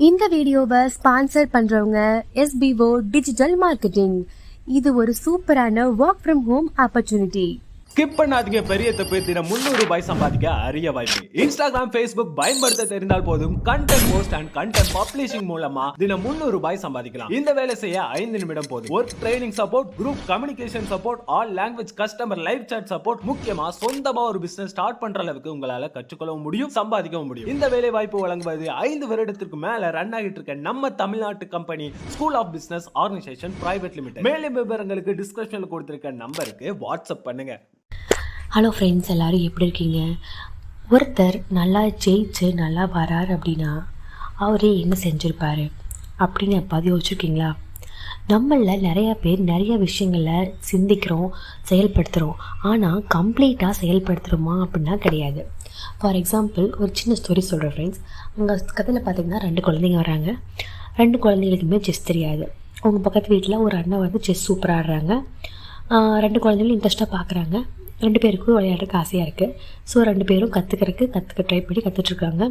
இந்த வீடியோவை ஸ்பான்சர் பண்றவங்க SBO டிஜிட்டல் மார்க்கெட்டிங். இது ஒரு சூப்பரான work from home opportunity. Skip பண்ணாதீங்க. பெரிய தப்பு. தினம் 300 ரூபாய் சம்பாதிக்க அரிய வாய்ப்பு. இன்ஸ்டாகிராம், Facebook பயன்படுத்த தெரிந்தால் போதும். Content post and content publishing மூலமா தினம் 300 ரூபாய் சம்பாதிக்கலாம். இந்த வேலை செய்ய 5 நிமிடம் போதும். Work training support, group communication support, all language customer live chat support, முக்கியமா சொந்தமா ஒரு பிசினஸ் ஸ்டார்ட் பண்ற அளவுக்கு உங்களால கற்றுக்கொள்ளவும் முடியும், சம்பாதிக்கவும் முடியும். இந்த வேலை வாய்ப்பு வழங்குவது 5 வருடத்திற்கு மேல ரன் ஆகிட்டு இருக்க நம்ம தமிழ்நாட்டு company school of business organisation private limited. மேலும் விவரங்களுக்கு டிஸ்கிரிப்ஷன்ல கொடுத்திருக்க நம்பருக்கு வாட்ஸ்அப் பண்ணுங்க. ஹலோ ஃப்ரெண்ட்ஸ், எல்லோரும் எப்படி இருக்கீங்க? ஒருத்தர் நல்லா ஜெயிச்சு நல்லா வரார் அப்படின்னா அவரே என்ன செஞ்சுருப்பார் அப்படின்னு எப்பாவது யோசிச்சுருக்கீங்களா? நம்மளில் நிறையா பேர் நிறைய விஷயங்களில் சிந்திக்கிறோம், செயல்படுத்துகிறோம். ஆனால் கம்ப்ளீட்டாக செயல்படுத்துகிறோமா அப்படின்னா கிடையாது. ஃபார் எக்ஸாம்பிள், ஒரு சின்ன ஸ்டோரி சொல்கிறேன் ஃப்ரெண்ட்ஸ். உங்கள் கதையில் பார்த்திங்கன்னா 2 குழந்தைங்க வராங்க. 2 குழந்தைங்களுக்குமே செஸ் தெரியாது. உங்கள் பக்கத்து வீட்டில் ஒரு அண்ணன் வந்து செஸ் சூப்பராக ஆடுறாங்க. 2 குழந்தைங்களும் இன்ட்ரெஸ்ட்டாக பார்க்குறாங்க. 2 பேருக்கும் விளையாடுறதுக்கு ஆசையாக இருக்குது. ஸோ 2 பேரும் கற்றுக்க ட்ரை பண்ணி கற்றுட்ருக்காங்க.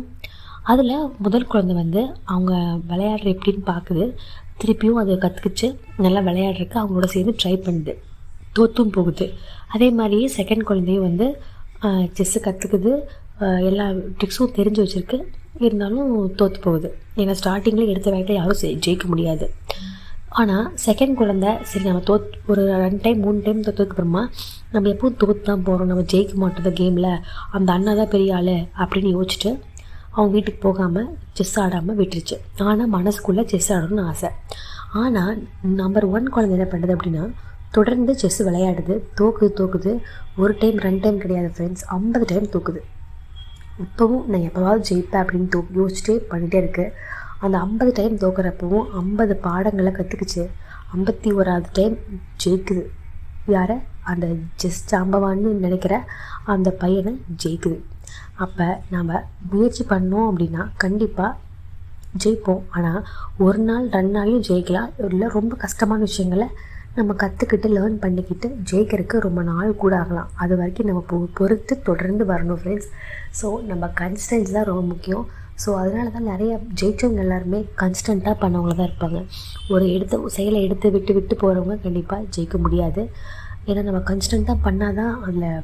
அதில் முதல் குழந்தை வந்து அவங்க விளையாடுற எப்படின்னு பார்க்குது. திருப்பியும் அதை கற்றுக்கிச்சு நல்லா விளையாடுறதுக்கு அவங்களோட சேர்ந்து ட்ரை பண்ணுது. தோற்றும் போகுது. அதே மாதிரியே செகண்ட் குழந்தையும் வந்து செஸ்ஸு கற்றுக்குது. எல்லா ட்ரிக்ஸும் தெரிஞ்சு வச்சுருக்கு. இருந்தாலும் தோற்று போகுது. ஏன்னா ஸ்டார்டிங்கில் எடுத்த வேலையில் யாரும் ஜெயிக்க முடியாது. ஆனால் செகண்ட் குழந்தை சரி நம்ம ஒரு 2 டைம் 3 டைம் தோற்றதுக்கப்புறமா நம்ம எப்பவும் தோற்று தான் போகிறோம், நம்ம ஜெயிக்க மாட்டோம் கேமில், அந்த அண்ணா தான் பெரிய ஆள் அப்படின்னு யோசிச்சுட்டு அவங்க வீட்டுக்கு போகாமல் செஸ் ஆடாமல் விட்டுருச்சு. ஆனால் மனசுக்குள்ளே செஸ் ஆடணும்னு ஆசை. ஆனால் நம்பர் 1 குழந்தை என்ன பண்ணுறது அப்படின்னா தொடர்ந்து செஸ் விளையாடுது. தோக்குது. 1 டைம் 2 டைம் கிடையாது ஃப்ரெண்ட்ஸ், 50 டைம் தோக்குது. இப்போவும் நான் எப்போவாவது ஜெயிப்பேன் அப்படின்னு யோசிச்சுட்டே பண்ணிகிட்டே இருக்குது. அந்த 50 டைம் தோக்குறப்பவும் 50 பாடங்களை கற்றுக்குச்சு. 51வது டைம் ஜெயிக்குது. யாரை? அந்த செஸ் சாம்பவான்னு நினைக்கிற அந்த பையனை ஜெயிக்குது. அப்போ நம்ம முயற்சி பண்ணோம் அப்படின்னா கண்டிப்பாக ஜெயிப்போம். ஆனால் 1 நாள் 2 நாளையும் ஜெயிக்கலாம். இல்லை ரொம்ப கஷ்டமான விஷயங்களை நம்ம கற்றுக்கிட்டு லேர்ன் பண்ணிக்கிட்டு ஜெயிக்கிறதுக்கு ரொம்ப நாள் கூட ஆகலாம். அது வரைக்கும் நம்ம பொறுத்து தொடர்ந்து வரணும் ஃப்ரெண்ட்ஸ். ஸோ நம்ம கன்சிஸ்டன்சி தான் ரொம்ப முக்கியம். ஸோ அதனால தான் நிறைய ஜெயிச்சவங்க எல்லாருமே கன்ஸ்டண்ட்டாக பண்ணவங்கள தான் இருப்பாங்க. ஒரு செயலை விட்டு போகிறவங்க கண்டிப்பாக ஜெயிக்க முடியாது. ஏன்னா நம்ம கன்ஸ்டண்ட்டாக பண்ணால் தான் அதில்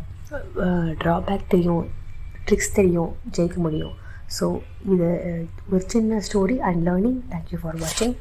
ட்ராபேக் தெரியும், ட்ரிக்ஸ் தெரியும், ஜெயிக்க முடியும். ஸோ இது ஒரு சின்ன story and learning. Thank you for வாட்சிங்.